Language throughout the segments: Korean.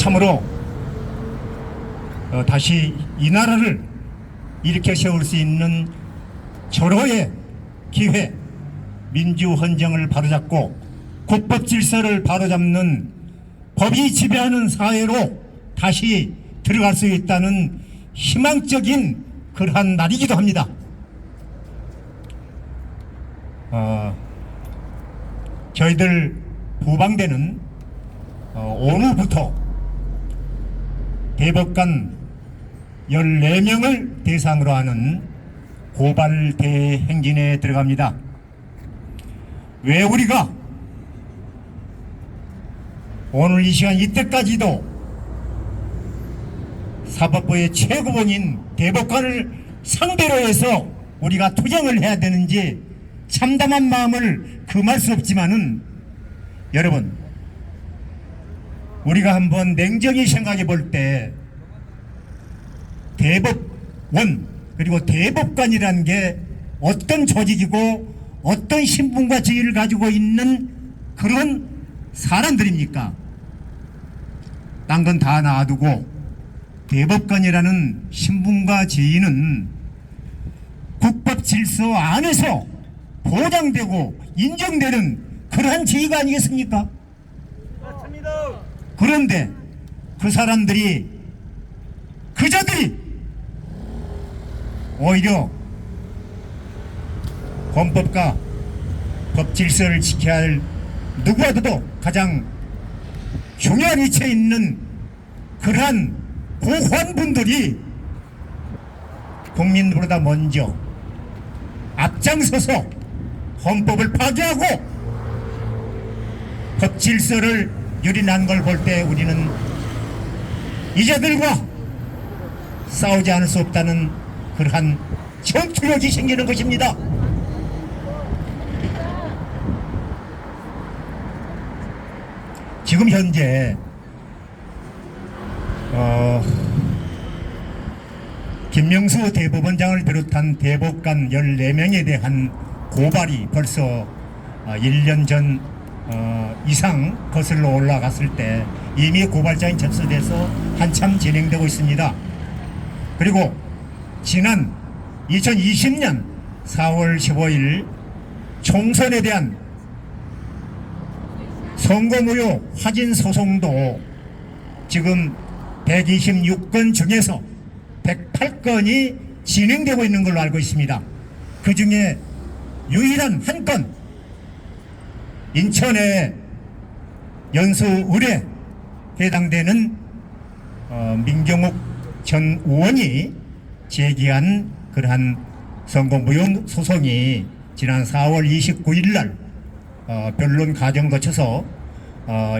참으로 다시 이 나라를 일으켜 세울 수 있는 절호의 기회, 민주헌정을 바로잡고 국법 질서를 바로잡는 법이 지배하는 사회로 다시 들어갈 수 있다는 희망적인 그러한 날이기도 합니다. 저희들 부방대는 오늘부터 대법관 14명을 대상으로 하는 고발 대행진에 들어갑니다. 왜 우리가 오늘 이 시간 이때까지도 사법부의 최고봉인 대법관을 상대로 해서 우리가 투쟁을 해야 되는지 참담한 마음을 금할 수 없지만은, 여러분, 우리가 한번 냉정히 생각해 볼 때 대법원 그리고 대법관이라는 게 어떤 조직이고 어떤 신분과 지위를 가지고 있는 그런 사람들입니까? 딴 건 다 놔두고 대법관이라는 신분과 지위는 국법 질서 안에서 보장되고 인정되는 그러한 지위가 아니겠습니까? 맞습니다. 그런데 그 사람들이, 그자들이 오히려 헌법과 법 질서를 지켜야 할 누구와도 가장 중요한 위치에 있는 그러한 고고한 분들이 국민보다 먼저 앞장서서 헌법을 파괴하고 법 질서를 유린한 걸 볼 때 우리는 이자들과 싸우지 않을 수 없다는 그러한 전투력이 생기는 것입니다. 지금 현재 김명수 대법원장을 비롯한 대법관 14명에 대한 고발이 벌써 1년 전 이상 거슬러 올라갔을 때 이미 고발장이 접수돼서 한참 진행되고 있습니다. 그리고 지난 2020년 4월 15일 총선에 대한 선거무효 확인 소송도 지금 126건 중에서 108건이 진행되고 있는 걸로 알고 있습니다. 그 중에 유일한 한 건, 인천의 연수을에 해당되는 민경욱 전 의원이 제기한 그러한 선거무효 소송이 지난 4월 29일 날 변론 과정 거쳐서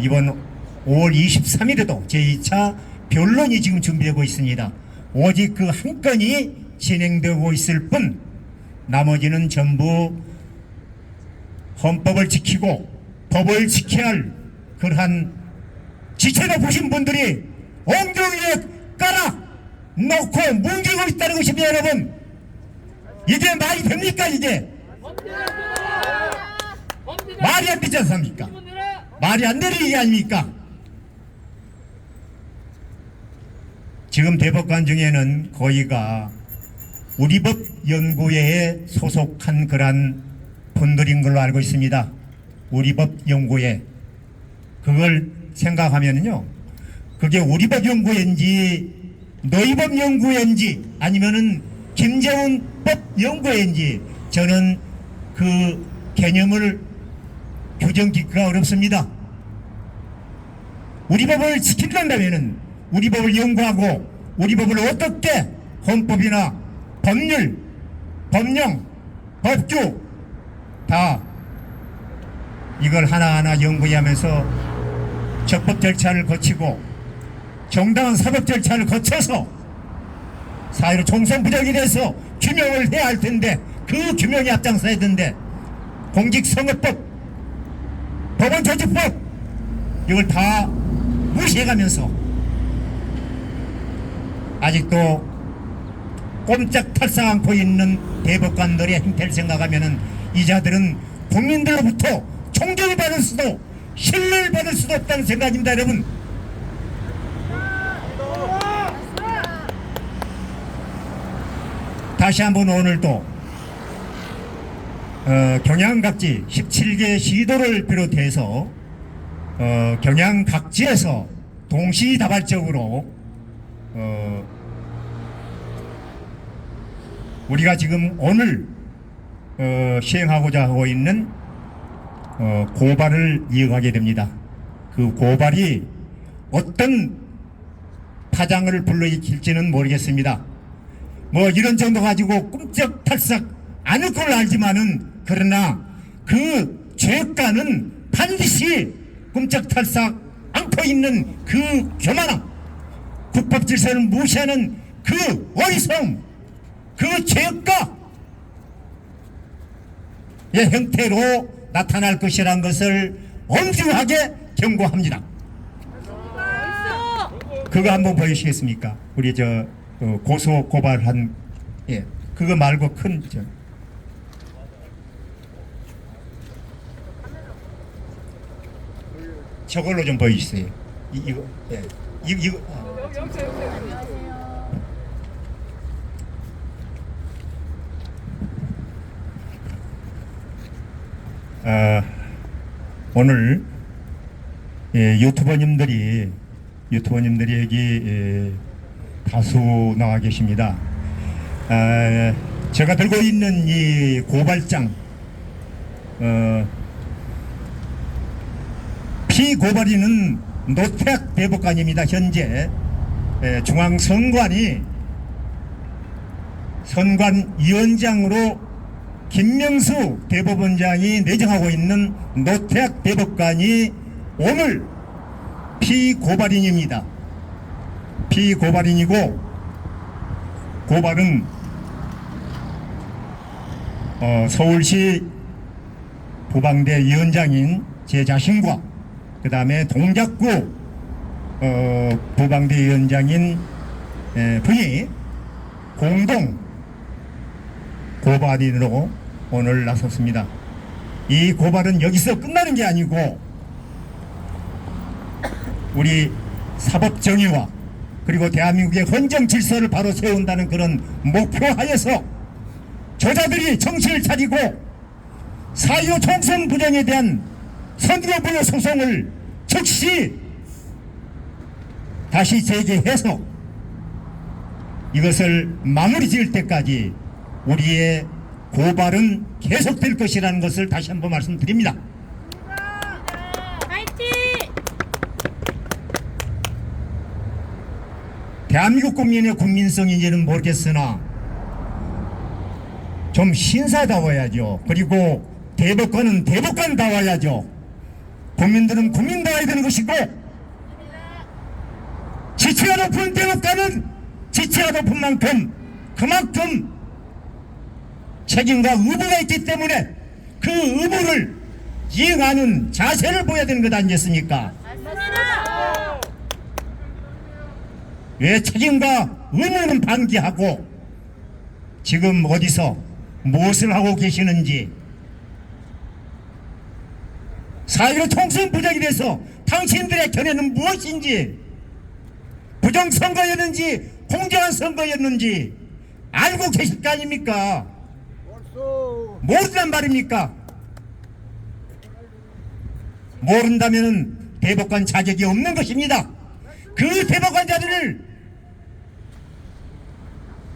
이번 5월 23일에도 제2차 변론이 지금 준비되고 있습니다. 오직 그 한 건이 진행되고 있을 뿐 나머지는 전부 헌법을 지키고 법을 지켜야 할 그러한 지체 높으신 분들이 엉덩이에 깔아 놓고 뭉개고 있다는 것입니다. 여러분, 이게 말이 됩니까? 이게 말이 안 되지 않습니까? 말이 안 되는 얘기 아닙니까? 지금 대법관 중에는 거의가 우리법연구회에 소속한 그러한 분들인 걸로 알고 있습니다. 우리법연구회. 그걸 생각하면요, 그게 우리법연구회인지 너희법연구회인지 아니면은 김재훈법연구회인지 저는 그 개념을 규정짓기가 어렵습니다. 우리 법을 지킨다면은 우리 법을 연구하고 우리 법을 어떻게 헌법이나 법률, 법령, 법규 다 이걸 하나하나 연구하면서 적법 절차를 거치고 정당한 사법 절차를 거쳐서 사회로 총선부적이 돼서 규명을 해야 할 텐데 그 규명에 앞장서야 되는데 공직선거법, 법원조직법 이걸 다 무시해가면서 아직도 꼼짝탈싹 않고 있는 대법관들의 행태를 생각하면은 이자들은 국민들로부터 존경을 받을 수도 신뢰를 받을 수도 없다는 생각입니다. 여러분, 다시 한번 오늘도 경양 각지 17개 시도를 비롯해서 경양 각지에서 동시다발적으로 우리가 지금 오늘 시행하고자 하고 있는 고발을 이어가게 됩니다. 그 고발이 어떤 파장을 불러일으킬지는 모르겠습니다. 뭐 이런 정도 가지고 꿈쩍탈싹 않을 걸 알지만은, 그러나 그 죄가는 반드시 꿈쩍탈싹 않고 있는 그 교만함, 국법 질서를 무시하는 그 어리석음, 그 죄가의 형태로 나타날 것이라는 것을 엄중하게 경고합니다. 그거 한번 보여주시겠습니까? 우리 고소 고발한, 예, 그거 말고 큰 저걸로 좀 보여주세요. 이거, 예, 이거. 오늘 유튜버님들이 여기 다수 나와 계십니다. 제가 들고 있는 이 고발장, 피고발인은 노태학 대법관입니다. 현재 중앙선관위 선관위원장으로 김명수 대법원장이 내정하고 있는 노태학 대법관이 오늘 피고발인입니다. 피고발인이고, 고발은 서울시 부방대 위원장인 제 자신과 그 다음에 동작구 부방대 위원장인 분이 공동 고발인으로 오늘 나섰습니다. 이 고발은 여기서 끝나는 게 아니고 우리 사법정의와 그리고 대한민국의 헌정 질서를 바로 세운다는 그런 목표 하에서 저자들이 정신을 차리고 4.25 총선 부정에 대한 선거부여 소송을 즉시 다시 제기해서 이것을 마무리 지을 때까지 우리의 고발은 계속될 것이라는 것을 다시 한번 말씀드립니다. 대한민국 국민의 국민성인지는 모르겠으나 좀 신사다워야죠. 그리고 대법관은 대법관다워야죠. 국민들은 국민다워야 되는 것이고, 지체가 높은 대법관은 지체가 높은 만큼 그만큼 책임과 의무가 있기 때문에 그 의무를 이행하는 자세를 보여야 되는 것 아니겠습니까? 왜 책임과 의무는 방기하고 지금 어디서 무엇을 하고 계시는지, 4.15 총선 부정이 돼서 당신들의 견해는 무엇인지, 부정선거였는지 공정한 선거였는지 알고 계실 거 아닙니까? 모른단 말입니까? 모른다면 대법관 자격이 없는 것입니다. 그 대법관 자리를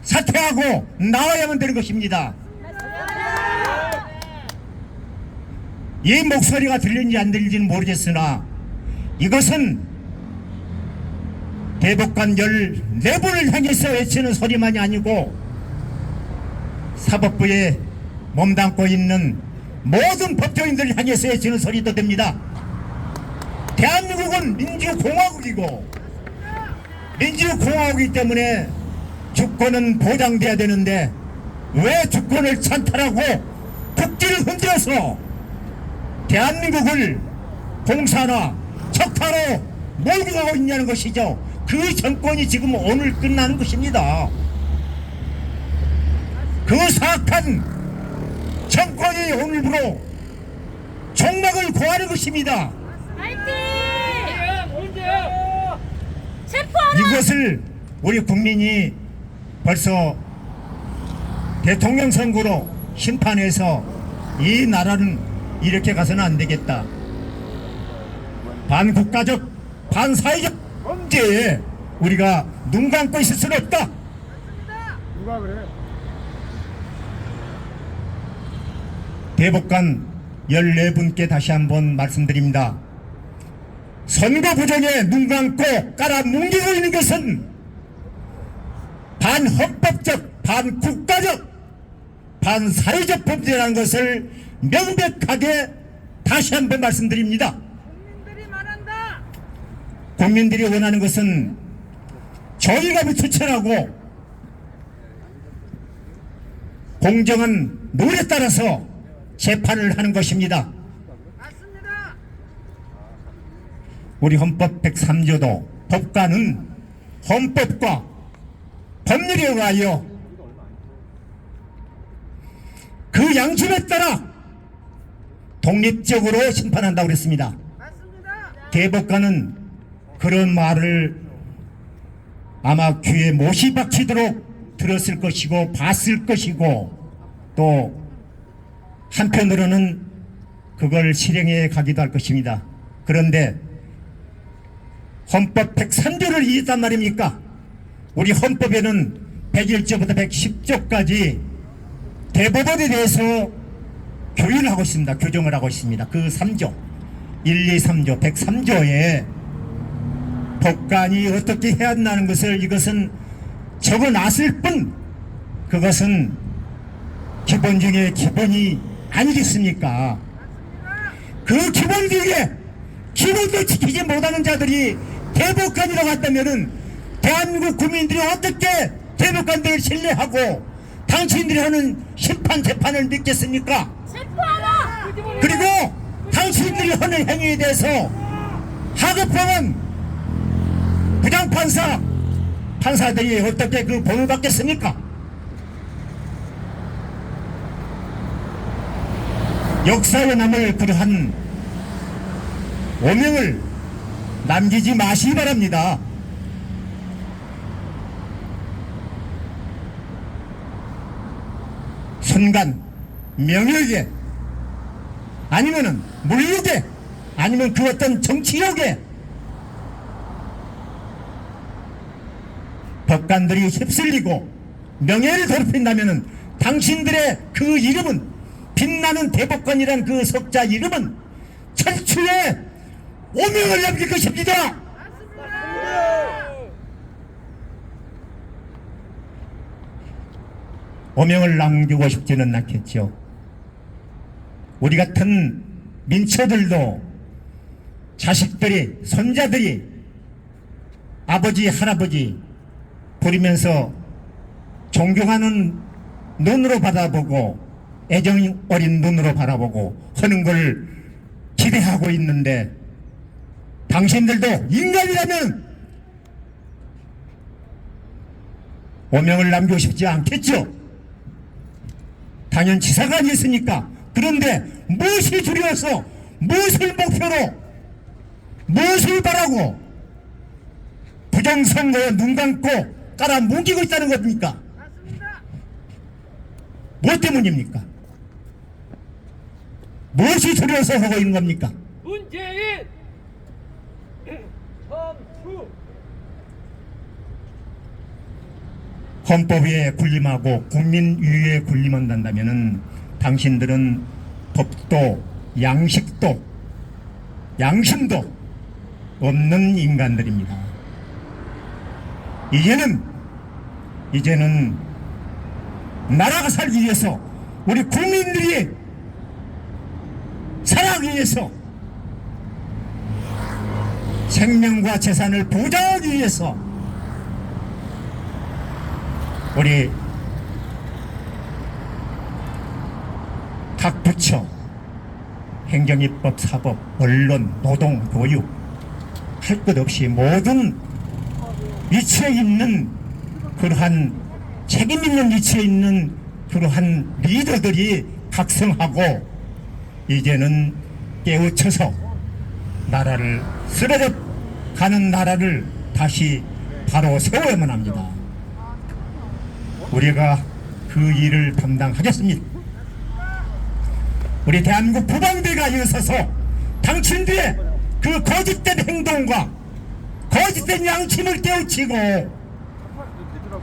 사퇴하고 나와야만 되는 것입니다. 이 목소리가 들리는지 안 들리는지는 모르겠으나 이것은 대법관 14분을 향해서 외치는 소리만이 아니고 사법부에 몸담고 있는 모든 법조인들을 향해서 외치는 소리도 됩니다. 대한민국은 민주공화국이고 민주공화국이기 때문에 주권은 보장돼야 되는데 왜 주권을 찬탈하고 국기를 흔들어서 대한민국을 공산화, 척화로 몰고 가고 있냐는 것이죠. 그 정권이 지금 오늘 끝나는 것입니다. 그 사악한 정권이 오늘부로 종막을 고하는 것입니다. 이것을 우리 국민이 벌써 대통령 선거로 심판해서 이 나라는 이렇게 가서는 안 되겠다. 반국가적, 반사회적 범죄에 우리가 눈 감고 있을 수는 없다. 누가 그래? 대법관 14분께 다시 한번 말씀드립니다. 선거 부정에 눈 감고 깔아뭉개고 있는 것은 반헌법적, 반국가적, 반사회적 범죄라는 것을 명백하게 다시 한번 말씀드립니다. 국민들이 말한다. 국민들이 원하는 것은 정의감이 투철하고 공정한 룰에 따라서 재판을 하는 것입니다. 맞습니다. 우리 헌법 103조도 법관은 헌법과 법률에 의하여 그 양심에 따라 독립적으로 심판한다고 그랬습니다. 맞습니다. 대법관은 그런 말을 아마 귀에 못이 박히도록 들었을 것이고 봤을 것이고 또 한편으로는 그걸 실행해 가기도 할 것입니다. 그런데 헌법 103조를 이겼단 말입니까? 우리 헌법에는 101조부터 110조까지 대법원에 대해서 교율을 하고 있습니다. 규정을 하고 있습니다. 그 3조 1, 2, 3조 103조에 법관이 어떻게 해야 한다는 것을 이것은 적어놨을 뿐 그것은 기본 중에 기본이 아니겠습니까? 그 기본 중에 기본도 지키지 못하는 자들이 대법관이라고 한다면은 대한민국 국민들이 어떻게 대법관들을 신뢰하고 당신들이 하는 심판 재판을 믿겠습니까? 체포하라. 그리고 당신들이 하는 행위에 대해서 하급범은 부장판사 판사들이 어떻게 그 벌을 받겠습니까? 역사에 남을 그러한 오명을 남기지 마시기 바랍니다. 순간 명예에 아니면은 물욕에 아니면 그 어떤 정치욕에 법관들이 휩쓸리고 명예를 더럽힌다면은 당신들의 그 이름은 빛나는 대법관이란 그 석자 이름은 철추에 오명을 남길 것입니다. 오명을 남기고 싶지는 않겠죠. 우리 같은 민초들도 자식들이 손자들이 아버지 할아버지 부리면서 존경하는 눈으로 바라보고 애정 어린 눈으로 바라보고 하는 걸 기대하고 있는데 당신들도 인간이라면 오명을 남기고 싶지 않겠죠. 당연 지사가 아니었습니까? 그런데 무엇이 두려워서 무엇을 목표로 무엇을 바라고 부정선거에 눈 감고 깔아뭉개고 있다는 겁니까? 맞습니다. 무엇 때문입니까? 무엇이 두려워서 하고 있는 겁니까? 문재인 선수 헌법에 군림하고 국민유에 군림한다면은 당신들은 법도 양식도 양심도 없는 인간들입니다. 이제는 나라가 살기 위해서 우리 국민들이 살아가기 위해서 생명과 재산을 보장하기 위해서 우리 각 부처 행정입법, 사법, 언론, 노동, 교육 할 것 없이 모든 위치에 있는 그러한 책임 있는 위치에 있는 그러한 리더들이 각성하고 이제는 깨우쳐서 나라를 쓰러져 가는 나라를 다시 바로 세워야만 합니다. 우리가 그 일을 담당하겠습니다. 우리 대한민국 부방대가 일어서서 당신들의 그 거짓된 행동과 거짓된 양심을 깨우치고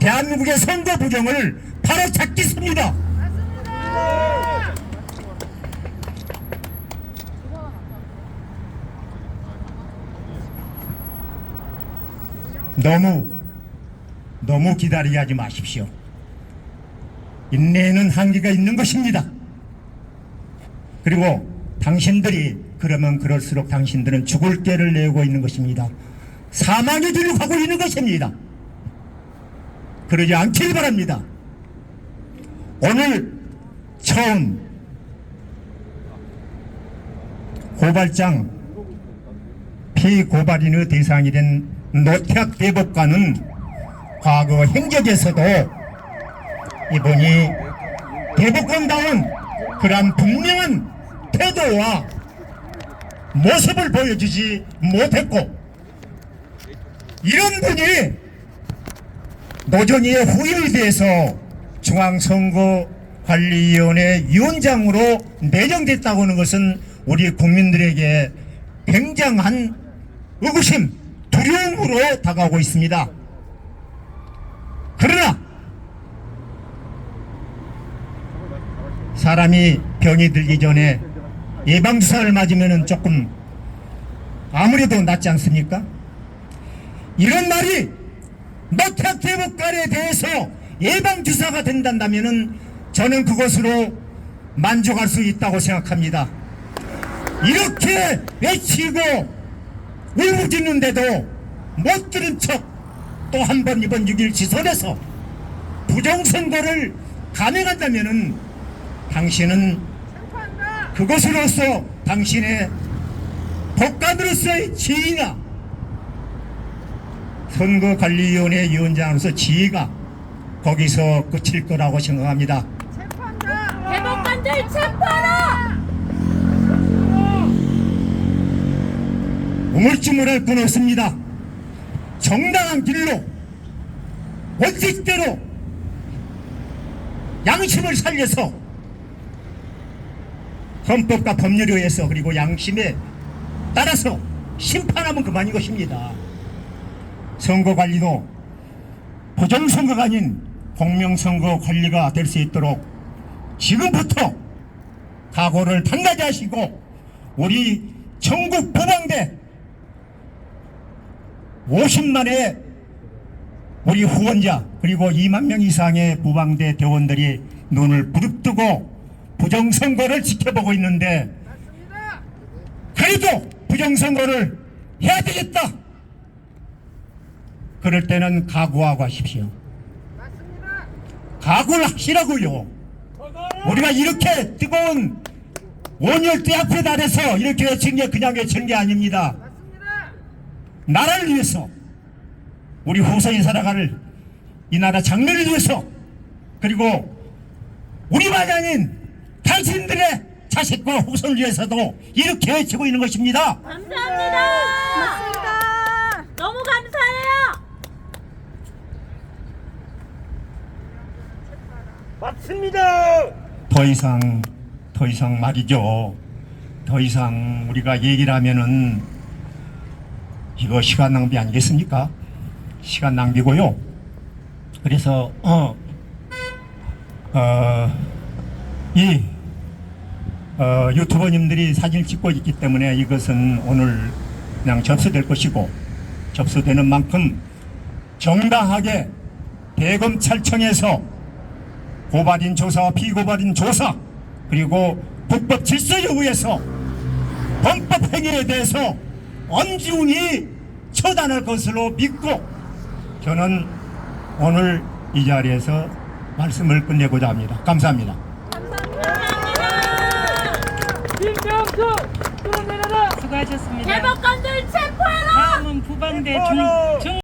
대한민국의 선거 부정을 바로 잡겠습니다. 너무 기다리게 하지 마십시오. 인내에는 한계가 있는 것입니다. 그리고 당신들이 그러면 그럴수록 당신들은 죽을 깨를 내고 있는 것입니다. 사망의 길로 가고 있는 것입니다. 그러지 않길 바랍니다. 오늘 처음 고발장 피고발인의 대상이 된 노태학 대법관은 과거 행적에서도 이번이 대법관다운 그러한 분명한 태도와 모습을 보여주지 못했고, 이런 분이 노정희의 후임에 대해서 중앙선거관리위원회 위원장으로 내정됐다고 하는 것은 우리 국민들에게 굉장한 의구심, 두려움으로 다가오고 있습니다. 그러나 사람이 병이 들기 전에 예방주사를 맞으면 조금 아무래도 낫지 않습니까? 이런 말이 노태학 대법관에 대해서 예방주사가 된다면 저는 그것으로 만족할 수 있다고 생각합니다. 이렇게 외치고 울부짖는데도 못 들은 척 또 한 번 이번 6일 지선에서 부정선거를 감행한다면 당신은 그것으로서 당신의 법관으로서의 지위나 선거관리위원회 위원장으로서 지위가 거기서 끝일 거라고 생각합니다. 대법관들 체포하라! 우물쭈물할 건 없습니다. 정당한 길로 원칙대로 양심을 살려서 헌법과 법률에 의해서 그리고 양심에 따라서 심판하면 그만인 것입니다. 선거관리도 부정선거가 아닌 공명선거 관리가 될 수 있도록 지금부터 각오를 단단히 하시고 우리 전국 부방대 50만의 우리 후원자 그리고 2만 명 이상의 부방대 대원들이 눈을 부릅뜨고 부정선거를 지켜보고 있는데 그래도 부정선거를 해야 되겠다. 그럴 때는 각오하고 하십시오. 각오를 하시라고요. 우리가 이렇게 뜨거운 온열대 앞에 달해서 이렇게 외친 게 그냥 외친 게 아닙니다. 나라를 위해서 우리 후손이 살아갈 이 나라 장래를 위해서 그리고 우리만이 아닌 당신들의 자식과 후손을 위해서도 이렇게 외치고 있는 것입니다. 감사합니다. 맞습니다. 너무 감사해요. 맞습니다. 더 이상 말이죠. 더 이상 우리가 얘기를 하면은 이거 시간 낭비 아니겠습니까? 시간 낭비고요. 그래서 유튜버님들이 사진을 찍고 있기 때문에 이것은 오늘 그냥 접수될 것이고 접수되는 만큼 정당하게 대검찰청에서 고발인 조사와 피고발인 조사 그리고 국법 질서에 의해서 범법 행위에 대해서 엄중히 처단할 것으로 믿고 저는 오늘 이 자리에서 말씀을 끝내고자 합니다. 감사합니다. 김병수 끌어내려라. 수고하셨습니다. 대법관들 체포해라. 다음은 부방대 중